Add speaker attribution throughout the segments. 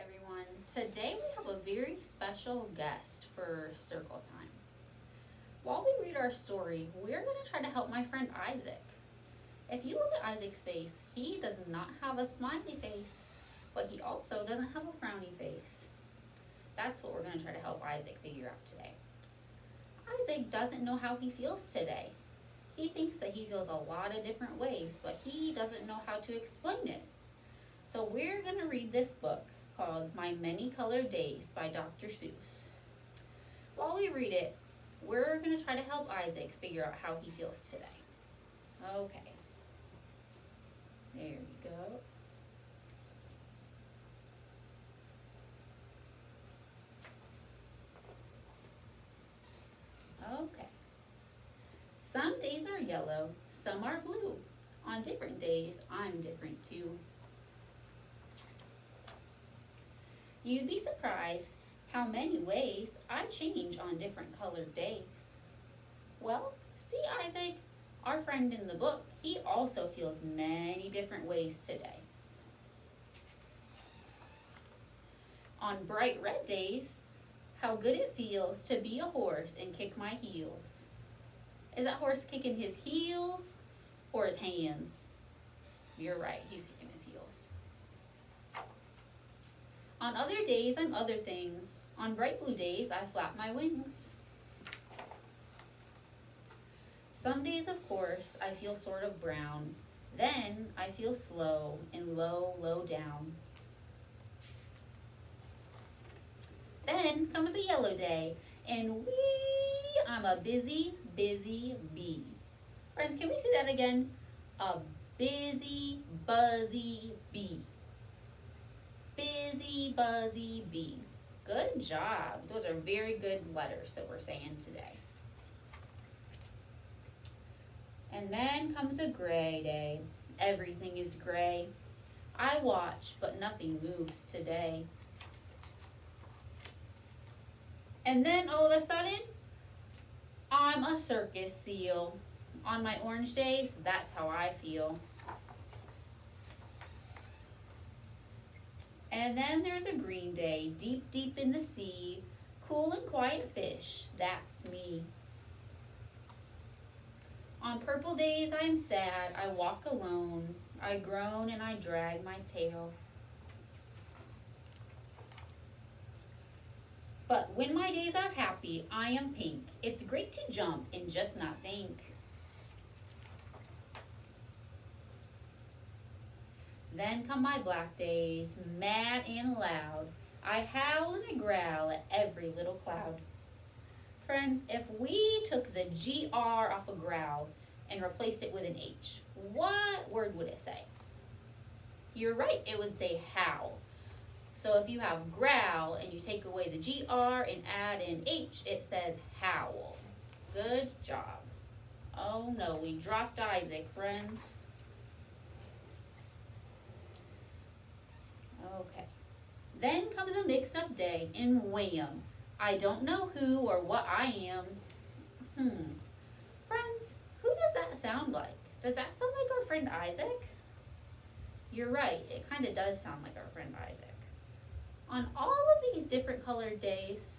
Speaker 1: everyone. Today we have a very special guest for Circle Time. While we read our story, we're going to try to help my friend Isaac. If you look at Isaac's face, he does not have a smiley face, but he also doesn't have a frowny face. That's what we're going to try to help Isaac figure out today. Isaac doesn't know how he feels today. He thinks that he feels a lot of different ways, but he doesn't know how to explain it. So we're going to read this book called My Many Colored Days by Dr. Seuss. While we read it, we're going to try to help Isaac figure out how he feels today. Okay. There we go. Okay. Some days are yellow, some are blue. On different days, I'm different too. You'd be surprised how many ways I change on different colored days. Well, see Isaac, our friend in the book, he also feels many different ways today. On bright red days, how good it feels to be a horse and kick my heels. Is that horse kicking his heels or his hands? You're right, he's kicking his heels. On other days, I'm other things. On bright blue days, I flap my wings. Some days, of course, I feel sort of brown. Then I feel slow and low, low down. Then comes a yellow day, and wee, I'm a busy, busy bee. Friends, can we say that again? A busy, buzzy bee. Busy, buzzy bee. Good job. Those are very good letters that we're saying today. And then comes a gray day. Everything is gray. I watch, but nothing moves today. And then all of a sudden, I'm a circus seal. On my orange days, that's how I feel. And then there's a green day, deep, deep in the sea, cool and quiet fish, that's me. On purple days I'm sad, I walk alone, I groan and I drag my tail. But when my days are happy, I am pink. It's great to jump and just not think. Then come my black days, mad and loud. I howl and I growl at every little cloud. Friends, if we took the GR off of growl and replaced it with an H, what word would it say? You're right, it would say howl. So if you have growl and you take away the GR and add an H, it says howl. Good job. Oh no, we dropped Isaac, friends. Okay. Then comes a mixed up day and wham. I don't know who or what I am. Friends, who does that sound like? Does that sound like our friend Isaac? You're right, it kind of does sound like our friend Isaac. On all of these different colored days,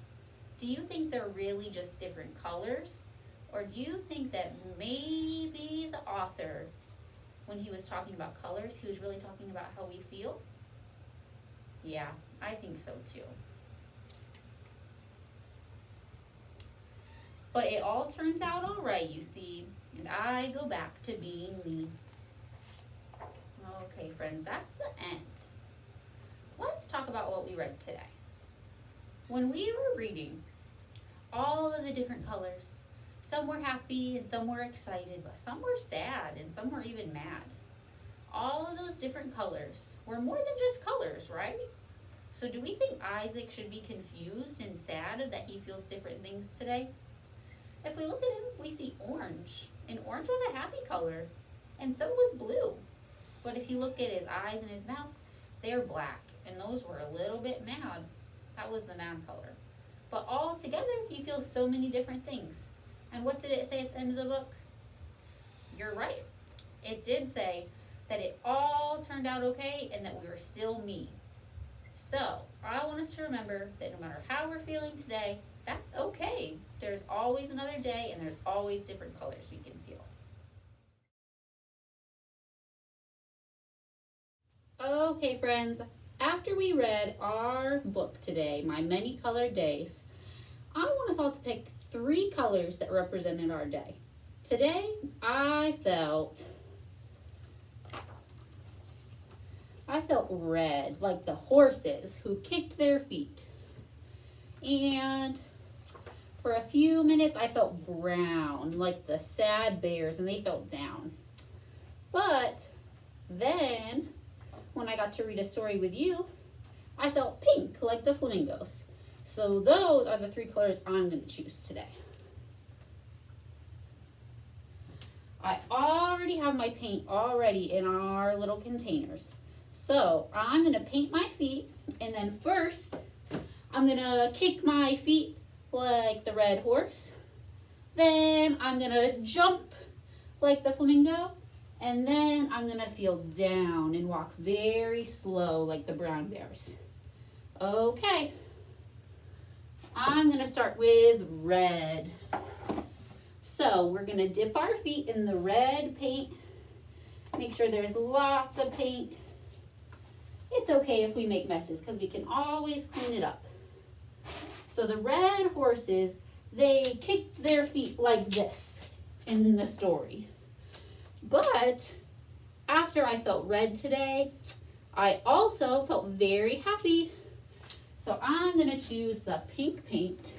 Speaker 1: do you think they're really just different colors? Or do you think that maybe the author, when he was talking about colors, he was really talking about how we feel? Yeah, I think so too. But it all turns out all right, you see, and I go back to being me. Okay, friends, that's the end. Let's talk about what we read today. When we were reading all of the different colors, some were happy and some were excited, but some were sad and some were even mad. All of those different colors were more than just colors, right? So do we think Isaac should be confused and sad that he feels different things today? If we look at him, we see orange, and orange was a happy color, and so was blue. But if you look at his eyes and his mouth, they're black, and those were a little bit mad. That was the mad color. But all together, he feels so many different things. And what did it say at the end of the book? You're right. It did say that it all turned out okay and that we were still me. So I want us to remember that no matter how we're feeling today, that's okay. There's always another day and there's always different colors we can feel. Okay, friends, after we read our book today, My Many Colored Days, I want us all to pick 3 colors that represented our day. Today, I felt red, like the horses who kicked their feet. And for a few minutes, I felt brown, like the sad bears, and they felt down. But then, when I got to read a story with you, I felt pink, like the flamingos. So those are the 3 colors I'm going to choose today. I already have my paint already in our little containers. So I'm going to paint my feet, and then first I'm going to kick my feet like the red horse. Then I'm going to jump like the flamingo, and then I'm going to feel down and walk very slow like the brown bears. Okay, I'm going to start with red. So we're going to dip our feet in the red paint. Make sure there's lots of paint. It's okay if we make messes because we can always clean it up. So the red horses, they kicked their feet like this in the story. But after I felt red today, I also felt very happy. So I'm going to choose the pink paint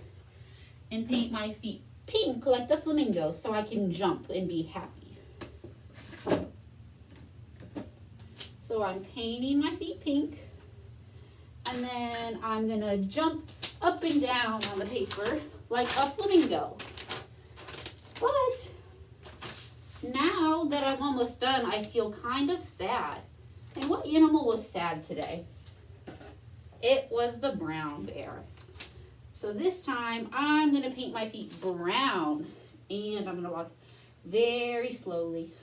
Speaker 1: and paint my feet pink like the flamingo so I can jump and be happy. So I'm painting my feet pink, and then I'm going to jump up and down on the paper like a flamingo. But now that I'm almost done, I feel kind of sad. And what animal was sad today? It was the brown bear. So this time I'm going to paint my feet brown, and I'm going to walk very slowly.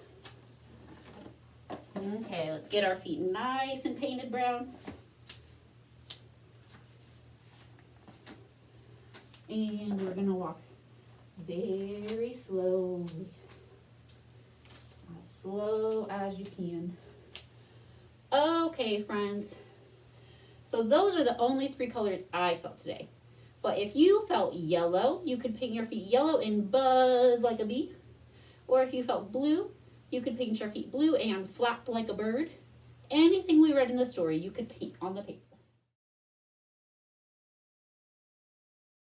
Speaker 1: Okay, let's get our feet nice and painted brown. And we're going to walk very slowly. As slow as you can. Okay, friends. So those are the only 3 colors I felt today. But if you felt yellow, you could paint your feet yellow and buzz like a bee. Or if you felt blue, you could paint your feet blue and flap like a bird. Anything we read in the story, you could paint on the paper.